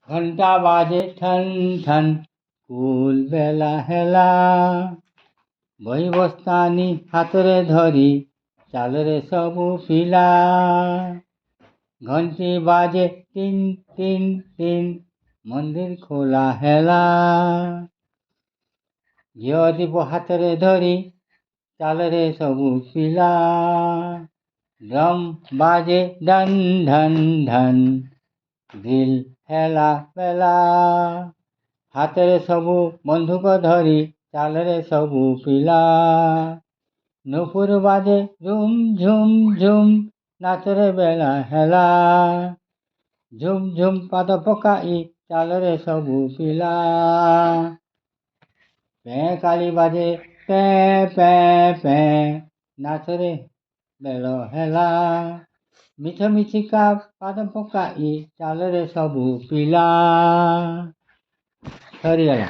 ଘଣ୍ଟା ବାଜେ ଠନ୍ ଠନ୍ ସ୍କୁଲ ବେଲା ହେଲା। ବହି ବସ୍ତାନି ହାତରେ ଧରି ଚାଲରେ ସବୁ ପିଲା। ଘଣ୍ଟି ବାଜେ ଟିନ୍ ଟିନ୍ ଟିନ୍ ମନ୍ଦିର ଖୋଲା ହେଲା। ଘିଅ ଦୀପ ହାତରେ ଧରି ଚାଲରେ ସବୁ ପିଲା। ଡ୍ରମ୍ ବାଜେ ଢନ୍ ଢନ୍ ଢନ୍ ଡ୍ରିଲ୍ ହେଲା ବେଲା। ହାତରେ ସବୁ ବନ୍ଧୁକ ଧରି ଚାଲରେ ସବୁ ପିଲା। ନୂପୁର ବାଜେ ଝୁମ୍ ଝୁମ୍ ଝୁମ୍ ନାଚରେ ବେଳା ହେଲା। ଝୁମ୍ ଝୁମ୍ ପାଦ ପକାଇ ଚାଲରେ ସବୁ ପିଲା। ପେଁ କାଳି ବାଜେ ପେଁ ପେଁ ପେଁ ନାଚରେ ବେଳ ହେଲା। ମିଛ ମିଛିକା ପାଦ ପକାଇ ଚାଲରେ ସବୁ ପିଲା। ସରିଗଲା।